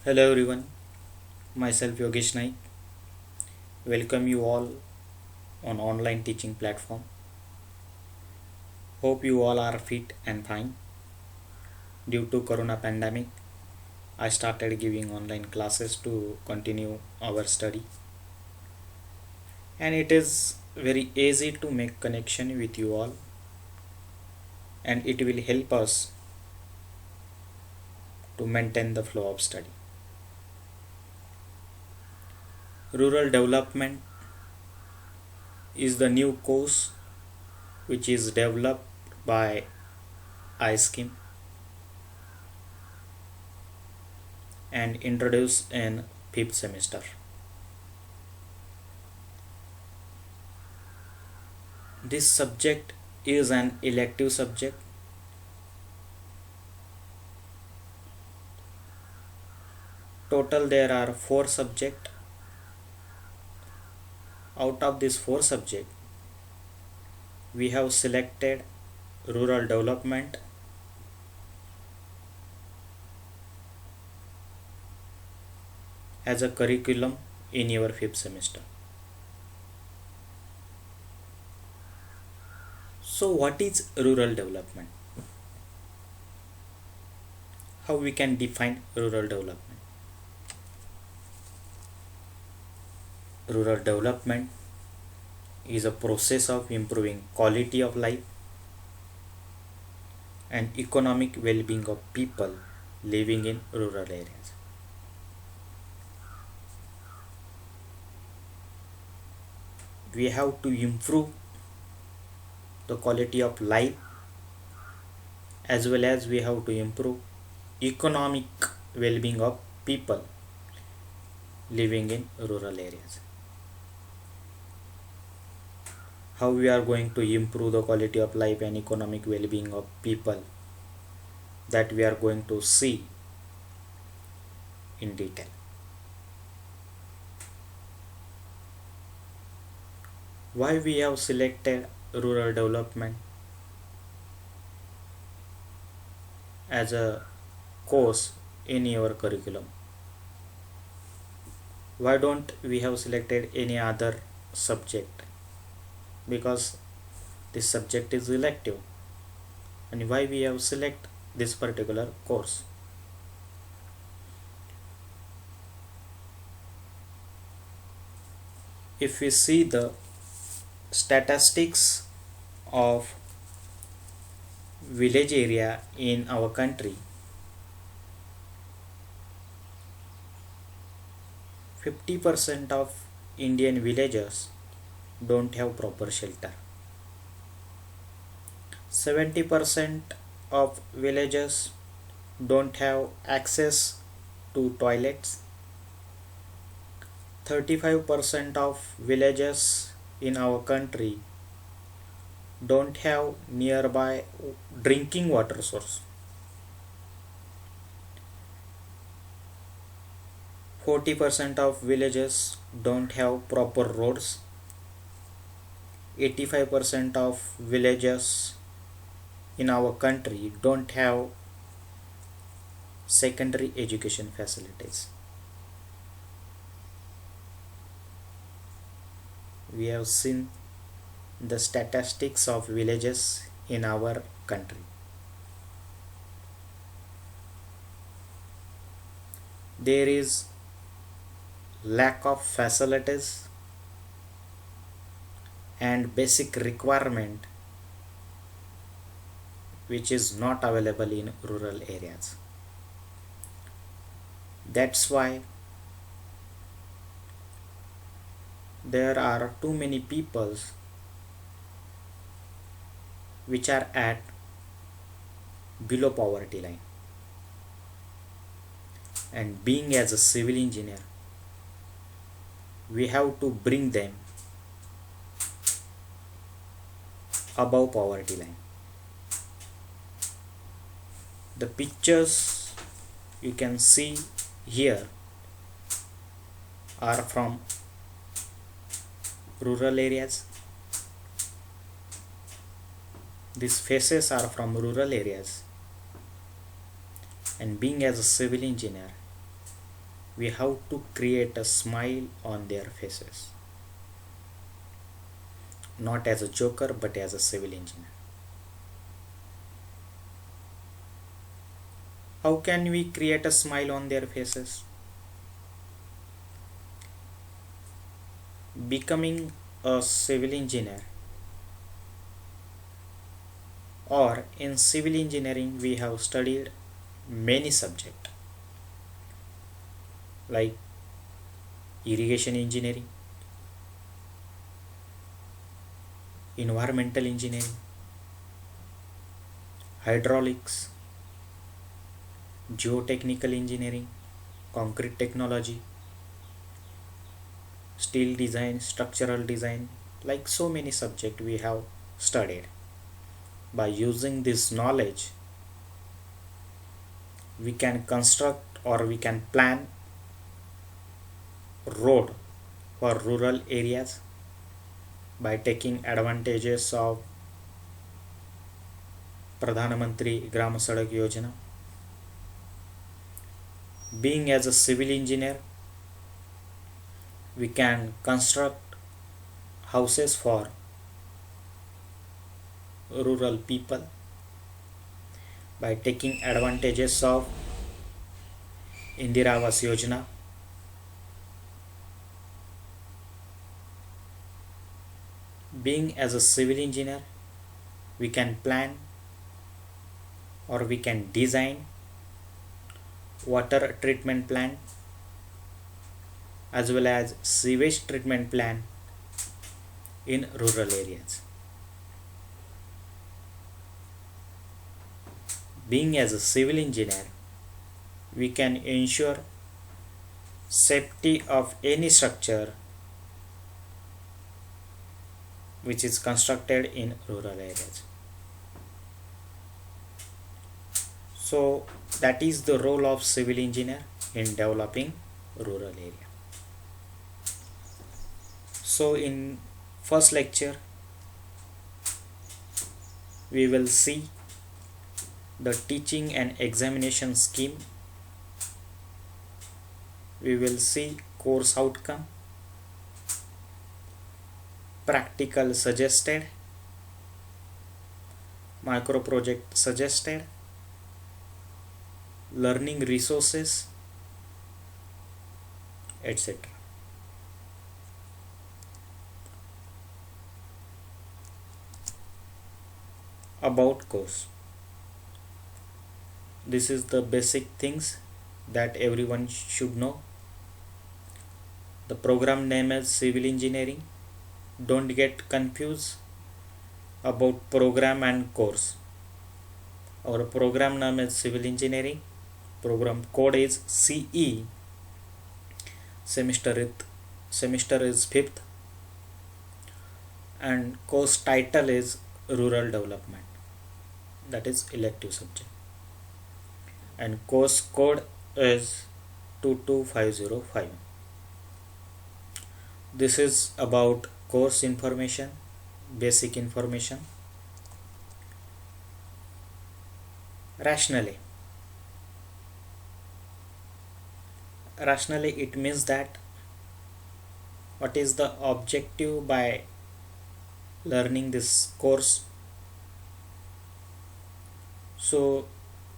Hello everyone, myself Yogesh Naik. Welcome you all on online teaching platform. Hope you all are fit and fine. Due to corona pandemic, I started giving online classes to continue our study. And it is very easy to make connection with you all and it will help us to maintain the flow of study. Rural development is the new course which is developed by iScheme and introduced in 5th semester. This subject is an elective subject. Total there are 4 subjects. Out of these 4 subjects, we have selected rural development as a curriculum in your 5th semester. So what is rural development? How we can define rural development? Rural development is a process of improving quality of life and economic well-being of people living in rural areas. We have to improve the quality of life as well as we have to improve economic well-being of people living in rural areas. How we are going to improve the quality of life and economic well-being of people, that we are going to see in detail. Why we have selected rural development as a course in your curriculum? Why don't we have selected any other subject? Because this subject is elective. And why we have select this particular course? If we see the statistics of village area in our country, 50% of Indian villages don't have proper shelter. 70% of villages don't have access to toilets. 35% of villages in our country don't have nearby drinking water source. 40% of villages don't have proper roads. 85% of villages in our country don't have secondary education facilities. We have seen the statistics of villages in our country. There is lack of facilities and basic requirement which is not available in rural areas. That's why there are too many peoples which are at below poverty line, and being as a civil engineer, we have to bring them above poverty line. The pictures you can see here are from rural areas. These faces are from rural areas, and being as a civil engineer, we have to create a smile on their faces, not as a joker but as a civil engineer. How can we create a smile on their faces? Becoming a civil engineer, or in civil engineering we have studied many subjects like irrigation engineering, environmental engineering, hydraulics, geotechnical engineering, concrete technology, steel design, structural design, like so many subjects we have studied. By using this knowledge, we can construct or we can plan road for rural areas by taking advantages of Pradhan Mantri Gram Sadak Yojana. Being as a civil engineer, we can construct houses for rural people by taking advantages of Indira Awas Yojana. Being as a civil engineer, we can plan or we can design water treatment plant as well as sewage treatment plant in rural areas. Being as a civil engineer, we can ensure safety of any structure which is constructed in rural areas. So that is the role of civil engineer in developing rural area. So in first lecture we will see the teaching and examination scheme. We will see course outcome, practical suggested, micro project suggested, learning resources, etc. About course. This is the basic things that everyone should know. The program name is civil engineering. Don't get confused about program and course. Our program name is civil engineering. Program code is CE. Semester is 5th. And course title is rural development. That is elective subject. And course code is 22505. This is about course information, basic information. Rationally it means that what is the objective by learning this course. So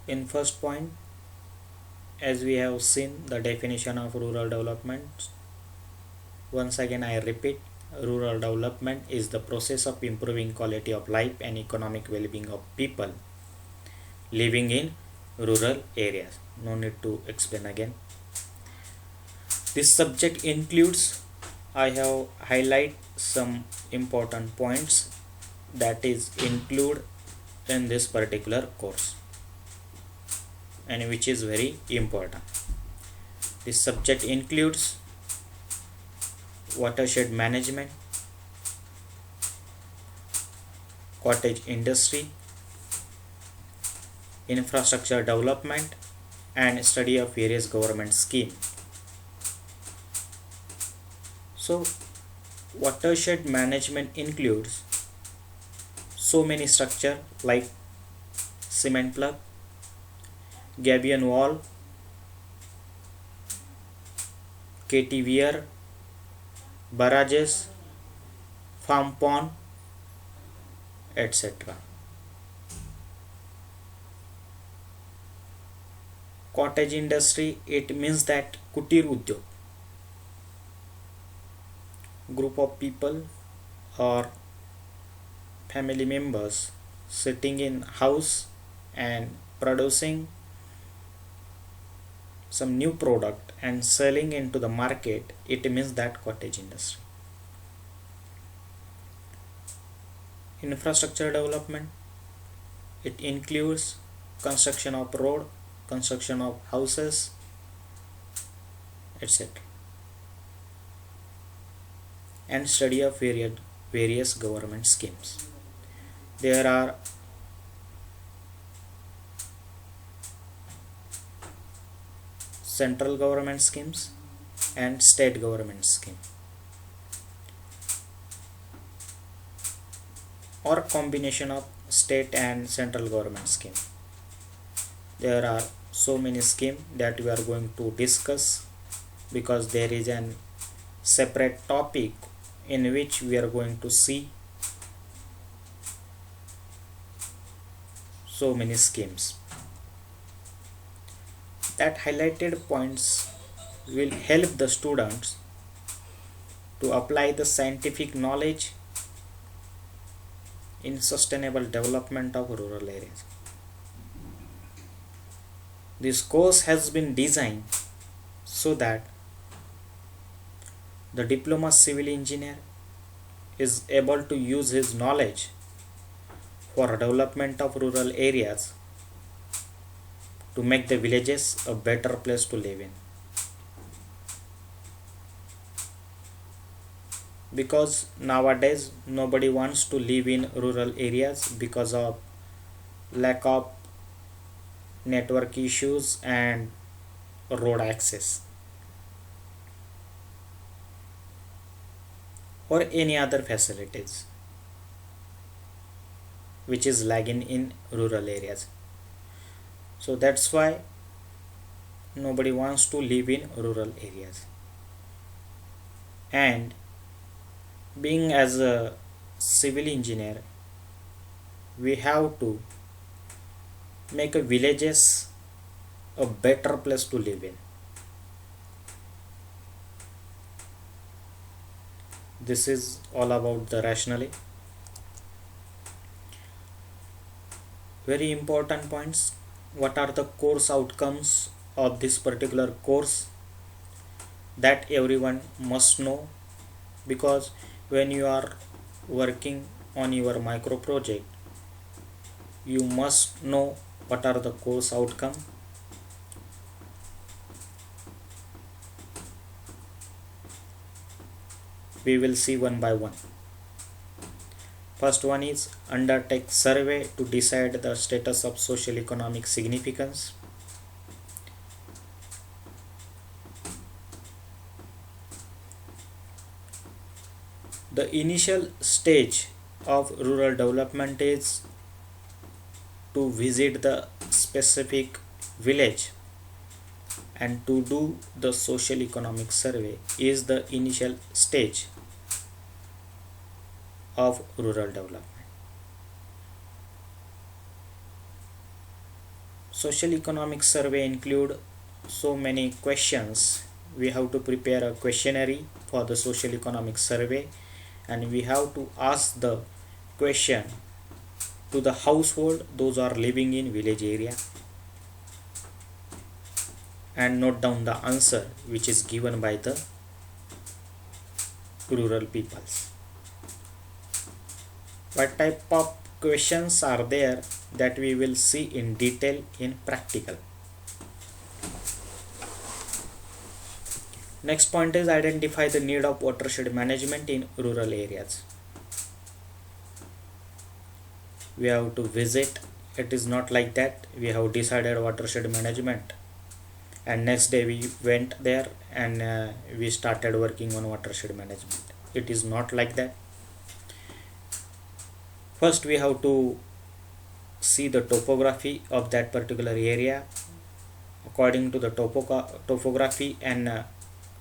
in first point, as we have seen the definition of rural development, once again I repeat, rural development is the process of improving quality of life and economic well-being of people living in rural areas. No need to explain again. This subject includes, I have highlight some important points that is include in this particular course and which is very important. This subject includes watershed management, cottage industry, infrastructure development, and study of various government schemes. So watershed management includes so many structure like cement plug, gabion wall, KT weir, barrages, farm pond, etc. Cottage industry, it means that kutir udyog, group of people or family members sitting in house and producing some new product and selling into the market. It means that cottage industry. Infrastructure development, it includes construction of road, construction of houses, etc. and study of various government schemes. There are central government schemes and state government scheme, or combination of state and central government scheme. There are so many schemes that we are going to discuss, because there is an separate topic in which we are going to see so many schemes. That highlighted points will help the students to apply the scientific knowledge in sustainable development of rural areas. This course has been designed so that the diploma civil engineer is able to use his knowledge for development of rural areas to make the villages a better place to live in. Because nowadays nobody wants to live in rural areas because of lack of network issues and road access or any other facilities which is lagging in rural areas. So that's why nobody wants to live in rural areas. And being as a civil engineer, we have to make a villages a better place to live in. This is all about the rationale. Very important points. What are the course outcomes of this particular course that everyone must know, because when you are working on your micro project, you must know what are the course outcome. We will see one by one. First one is undertake survey to decide the status of social economic significance. The initial stage of rural development is to visit the specific village, and to do the social economic survey is the initial stage of rural development. Social economic survey include so many questions. We have to prepare a questionnaire for the social economic survey, and we have to ask the question to the household, those are living in village area, and note down the answer which is given by the rural peoples. What type of questions are there that we will see in detail in practical. Next point is identify the need of watershed management in rural areas. We have to visit. It is not like that we have decided watershed management and next day we went there and we started working on watershed management. It is not like that. First we have to see the topography of that particular area. According to the topography and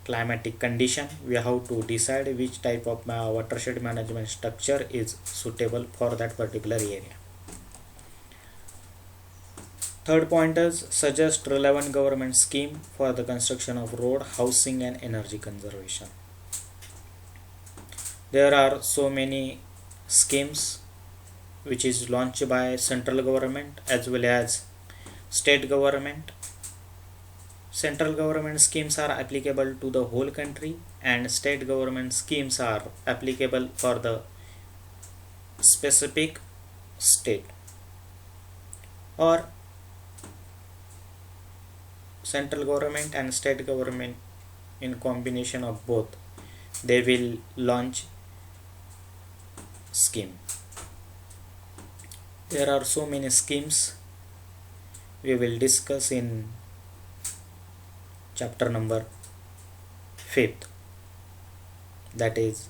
climatic condition, we have to decide which type of watershed management structure is suitable for that particular area. Third point is suggest relevant government scheme for the construction of road, housing and energy conservation. There are so many schemes which is launched by central government as well as state government. Central government schemes are applicable to the whole country and state government schemes are applicable for the specific state, or central government and state government in combination of both, they will launch scheme. There are so many schemes we will discuss in chapter number 5th, that is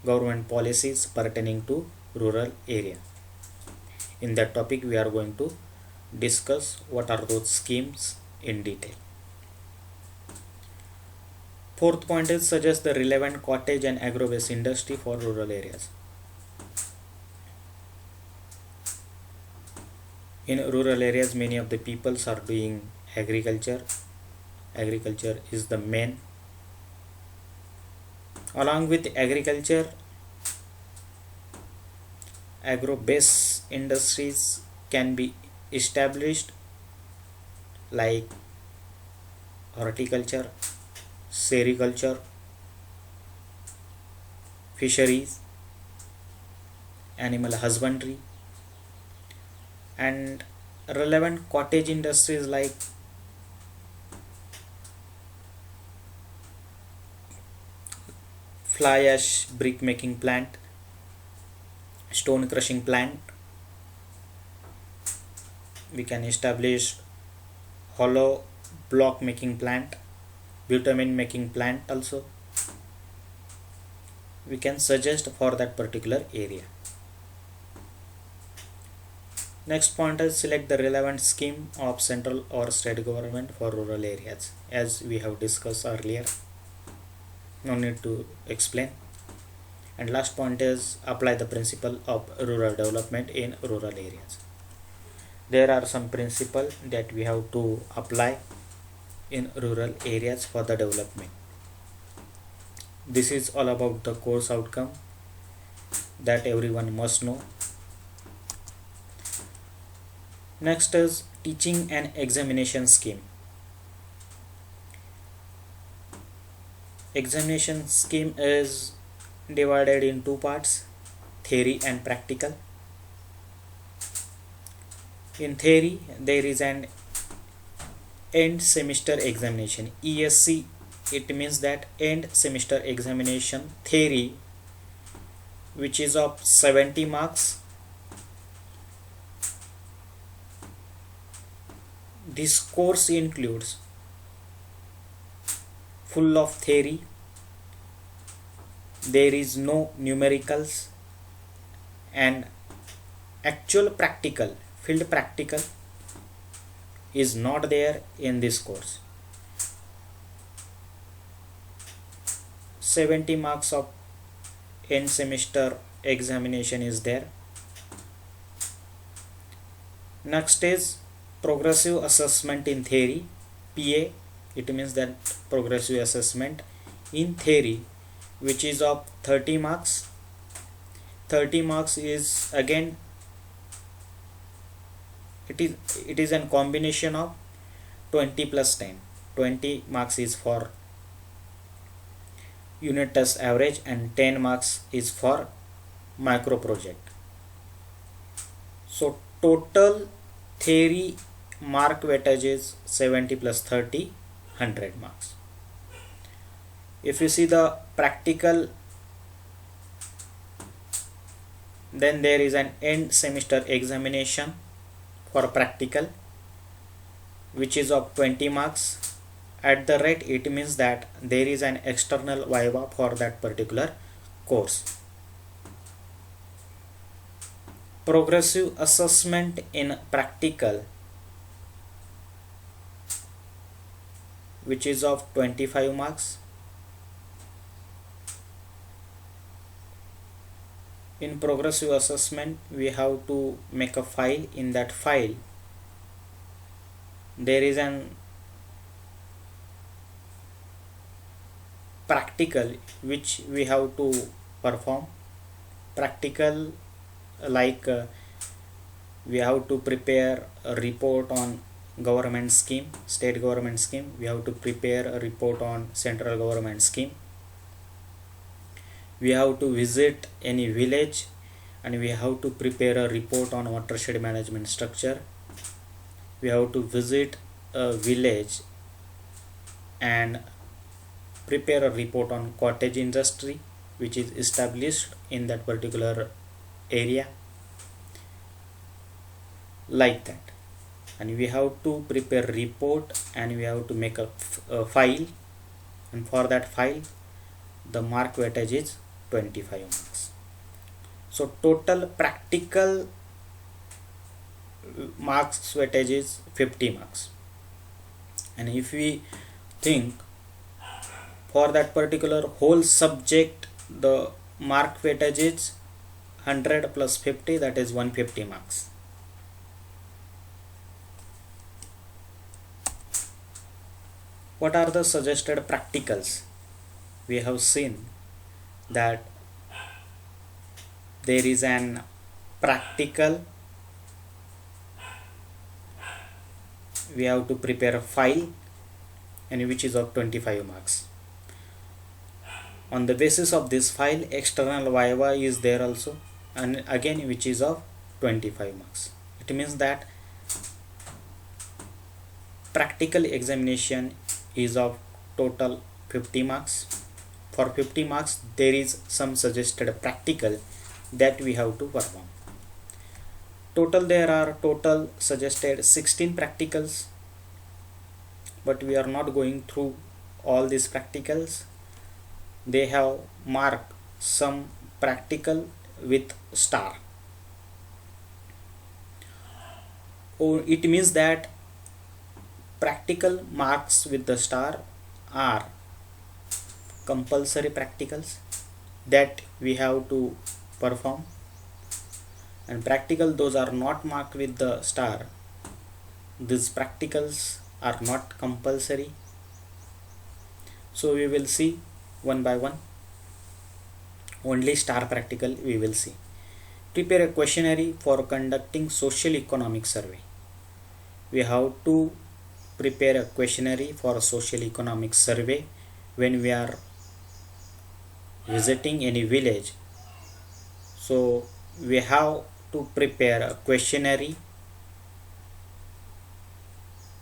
government policies pertaining to rural area. In that topic we are going to discuss what are those schemes in detail. Fourth point is suggest the relevant cottage and agro-based industry for rural areas. In rural areas, many of the peoples are doing agriculture. Agriculture is the main. Along with agriculture, agro-based industries can be established like horticulture, sericulture, fisheries, animal husbandry, and relevant cottage industries like fly ash brick making plant, stone crushing plant. We can establish hollow block making plant, bitumen making plant also. We can suggest for that particular area. Next point is select the relevant scheme of central or state government for rural areas, as we have discussed earlier. No need to explain. And last point is apply the principle of rural development in rural areas. There are some principles that we have to apply in rural areas for the development. This is all about the course outcome that everyone must know. Next is teaching and examination scheme. Examination scheme is divided in two parts, theory and practical. In theory, there is an end semester examination, ESC. It means that end semester examination theory, which is of 70 marks. This course includes full of theory. There is no numericals, and actual practical, field practical is not there in this course. 70 marks of end semester examination is there. Next is progressive assessment in theory, PA. It means that progressive assessment in theory, which is of 30 marks. 30 marks is again it is a combination of 20 plus 10. 20 marks is for unit test average and 10 marks is for micro project. So total theory mark weightage is 70 plus 30, 100 marks. If you see the practical, then there is an end semester examination for practical, which is of 20 marks. At the rate, it means that there is an external viva for that particular course. Progressive assessment in practical, which is of 25 marks. In progressive assessment, we have to make a file. In that file, there is an practical which we have to perform. Practical like we have to prepare a report on government scheme, state government scheme. We have to prepare a report on central government scheme. We have to visit any village and we have to prepare a report on watershed management structure. We have to visit a village and prepare a report on cottage industry which is established in that particular area, like that. And we have to prepare report and we have to make a file, and for that file the mark weightage is 25 marks. So total practical marks weightage is 50 marks. And if we think for that particular whole subject, the mark weightage is 100 plus 50, that is 150 marks. What are the suggested practicals? We have seen that there is an practical, we have to prepare a file and which is of 25 marks. On the basis of this file, external viva is there also, and again which is of 25 marks. It means that practical examination is of total 50 marks. For 50 marks there is some suggested practical that we have to perform. There are total suggested 16 practicals, but we are not going through all these practicals. They have marked some practical with star. It means that practical marks with the star are compulsory practicals that we have to perform, and practical those are not marked with the star, these practicals are not compulsory. So we will see one by one. Only star practical we will see. Prepare a questionnaire for conducting social economic survey. We have to prepare a questionnaire for a social economic survey when we are visiting any village. So we have to prepare a questionnaire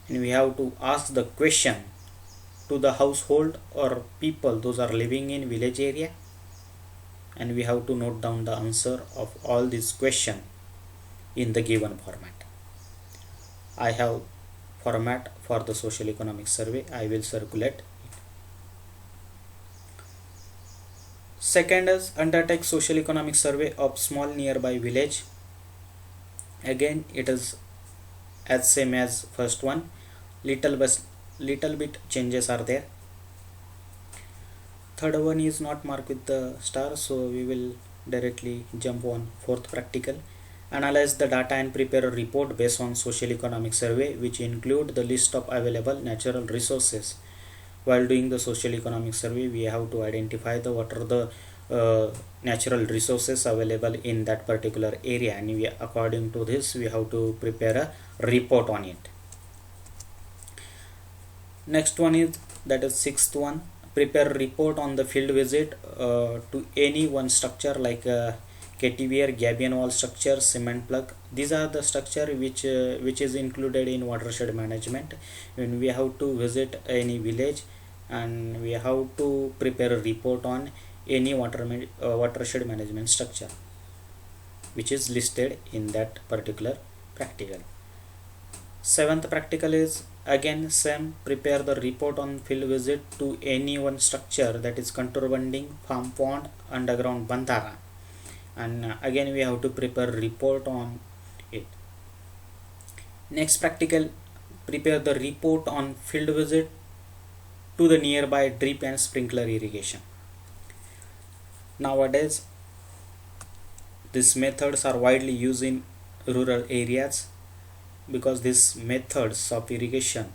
and we have to ask the question to the household or people those are living in village area, and we have to note down the answer of all these questions in the given format. I have format for the social economic survey. I will circulate it. Second is undertake social economic survey of small nearby village. Again it is as same as first one, little bit changes are there. Third one is not marked with the star, so we will directly jump on fourth practical. Analyze the data and prepare a report based on social economic survey which include the list of available natural resources. While doing the social economic survey, we have to identify what are the natural resources available in that particular area, and according to this we have to prepare a report on it. Next one is, that is sixth one, prepare a report on the field visit to any one structure like KTVR, gabion wall structure, cement plug. These are the structure which is included in watershed management. When we have to visit any village and we have to prepare a report on any watershed management structure which is listed in that particular practical. Seventh practical is again same, prepare the report on field visit to any one structure, that is contour bunding, farm pond, underground bandara, and again we have to prepare report on it. Next practical, prepare the report on field visit to the nearby drip and sprinkler irrigation. Nowadays, these methods are widely used in rural areas because these methods of irrigation,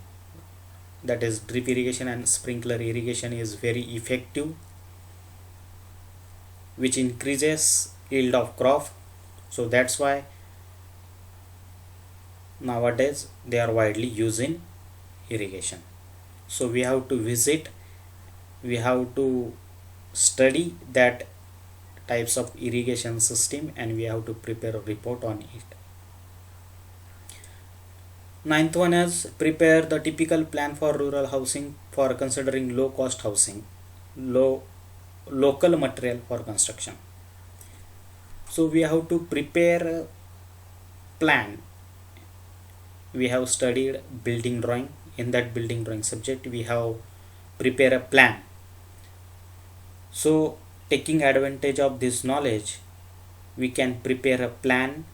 that is drip irrigation and sprinkler irrigation, is very effective, which increases yield of crop. So that's why nowadays they are widely used in irrigation. So we have to visit, we have to study that types of irrigation system, and we have to prepare a report on it. Ninth one is prepare the typical plan for rural housing for considering low cost housing, local material for construction. So we have to prepare a plan. We have studied building drawing. In that building drawing subject, we have prepare a plan. So taking advantage of this knowledge, we can prepare a plan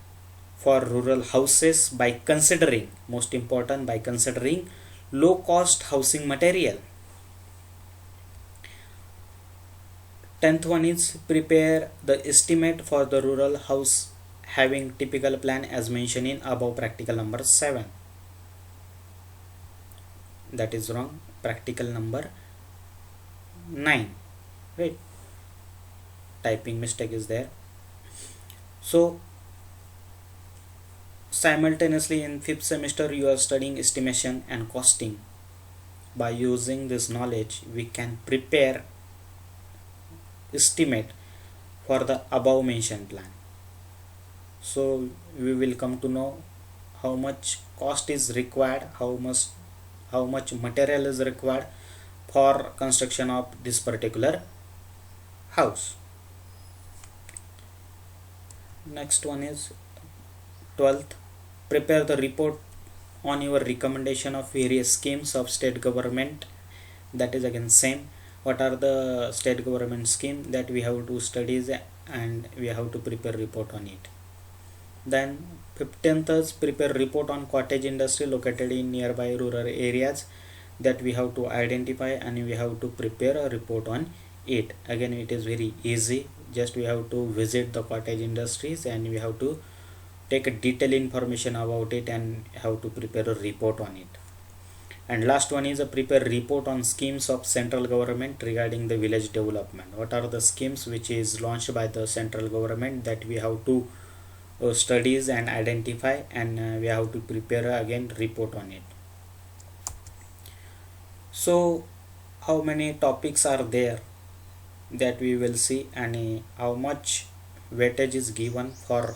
for rural houses by considering, most important, by considering low cost housing material. 10th one is prepare the estimate for the rural house having typical plan as mentioned in above practical number 7. That is wrong, practical number 9, right? Typing mistake is there. So simultaneously in 5th semester you are studying estimation and costing. By using this knowledge, we can prepare estimate for the above mentioned plan. So we will come to know how much cost is required, how much material is required for construction of this particular house. Next one is 12th, prepare the report on your recommendation of various schemes of state government. That is again same, what are the state government scheme that we have to study and we have to prepare report on it. Then 15th is prepare report on cottage industry located in nearby rural areas, that we have to identify and we have to prepare a report on it. Again, it is very easy, just we have to visit the cottage industries and we have to take a detailed information about it and have to prepare a report on it. And last one is a prepare report on schemes of central government regarding the village development. What are the schemes which is launched by the central government, that we have to studies and identify, and we have to prepare again report on it. So how many topics are there that we will see, and how much weightage is given for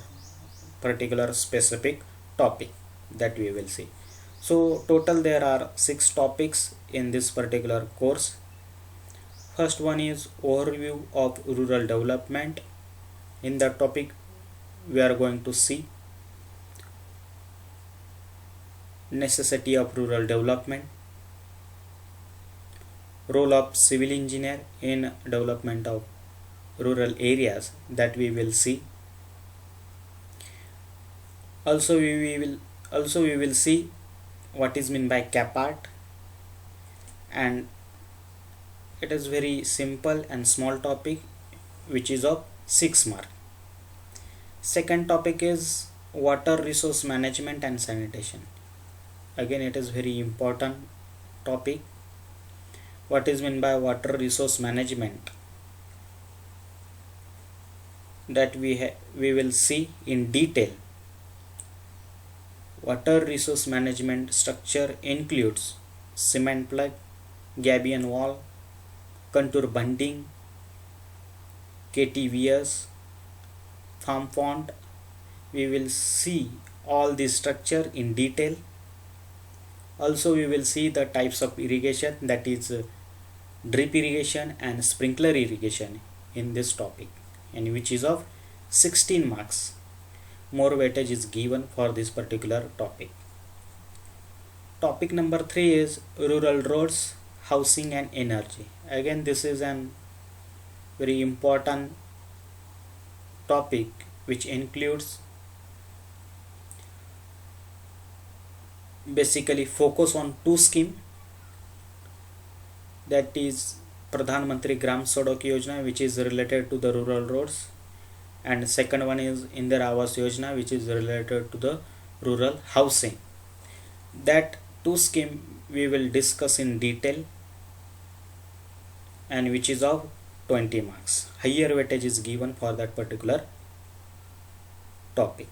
particular specific topic, that we will see. So total there are 6 topics in this particular course. First one is overview of rural development. In that topic we are going to see necessity of rural development, role of civil engineer in development of rural areas, that we will see. Also we will see what is meant by CAPART, and it is very simple and small topic which is of 6 marks. Second topic is water resource management and sanitation. Again, it is very important topic. What is meant by water resource management, that we will see in detail. Water resource management structure includes cement plug, gabion wall, contour bunding, KTVS, farm pond. We will see all this structure in detail. Also we will see the types of irrigation, that is drip irrigation and sprinkler irrigation in this topic, and which is of 16 marks. More weightage is given for this particular topic. Topic number 3 is rural roads, housing and energy. Again, this is an very important topic which includes basically focus on 2 schemes. that is Pradhan Mantri Gram Sadak Yojana, which is related to the rural roads, and second one is Indira Awas Yojana, which is related to the rural housing. That two scheme we will discuss in detail, and which is of 20 marks. Higher weightage is given for that particular topic.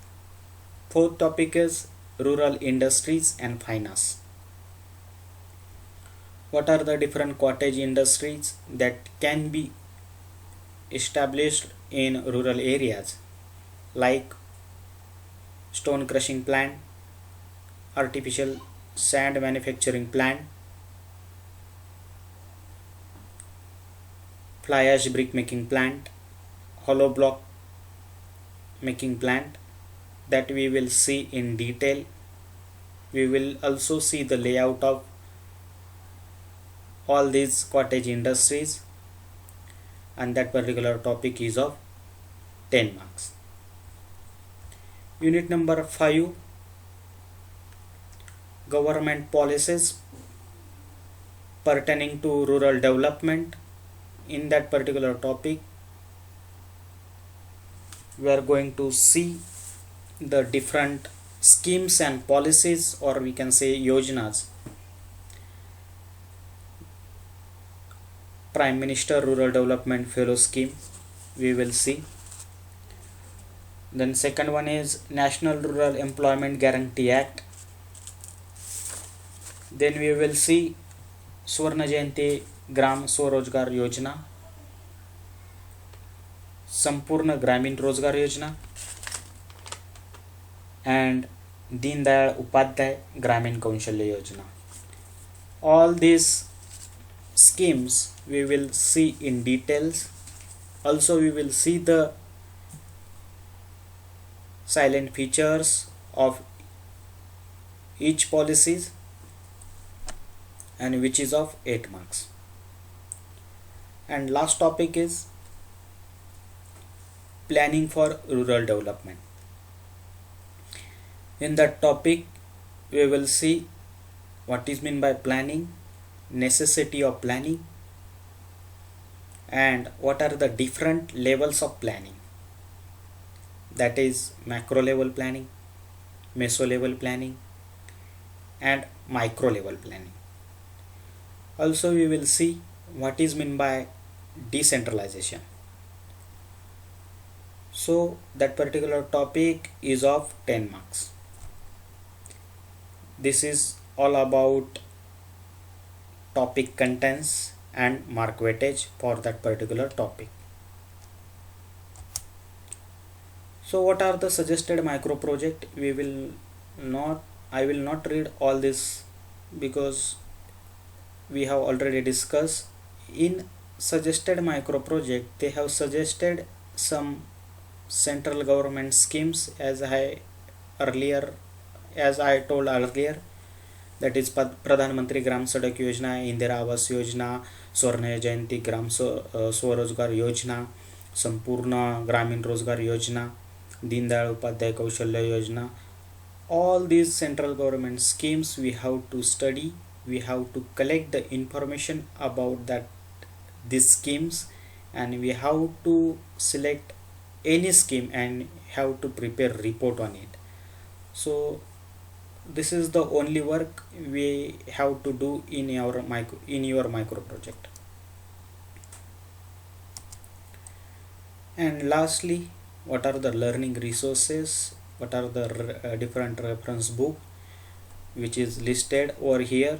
Fourth topic is rural industries and finance. What are the different cottage industries that can be established in rural areas, like stone crushing plant, artificial sand manufacturing plant, fly ash brick making plant, hollow block making plant, that we will see in detail. We will also see the layout of all these cottage industries, and that particular topic is of 10 marks. Unit number 5, government policies pertaining to rural development. In that particular topic, we are going to see the different schemes and policies, or we can say yojanas. Prime Minister Rural Development Fellow Scheme we will see. Then second one is National Rural Employment Guarantee Act. Then we will see Swarna Jayanti Gram Swarojgar Yojana, Sampurna Gramin Rozgar Yojana, and Deen Dayal Upadhyay Gramin Kaushalya Yojana. All these schemes we will see in details. Also we will see the silent features of each policies, and which is of 8 marks. And last topic is planning for rural development. In that topic we will see what is meant by planning, necessity of planning, and what are the different levels of planning, that is macro level planning, meso level planning, and micro level planning. Also we will see what is meant by decentralization. So that particular topic is of 10 marks. This is all about topic contents and mark weightage for that particular topic. So what are the suggested micro project? I will not read all this because we have already discussed. In suggested micro project, they have suggested some central government schemes, as I told earlier, that is Pradhan Mantri Gram Sadak Yojana, Indira Awas Yojana, Swarna Jayanti Gram Swarojgar Yojana, Sampurna Gramin Rozgar Yojana, Deen Dayal Upadhyay Kaushalya Yojana. All these central government schemes we have to study. We have to collect the information about these schemes, and we have to select any scheme and have to prepare report on it. So this is the only work we have to do in your micro project. And lastly, what are the learning resources, what are the different reference book which is listed over here.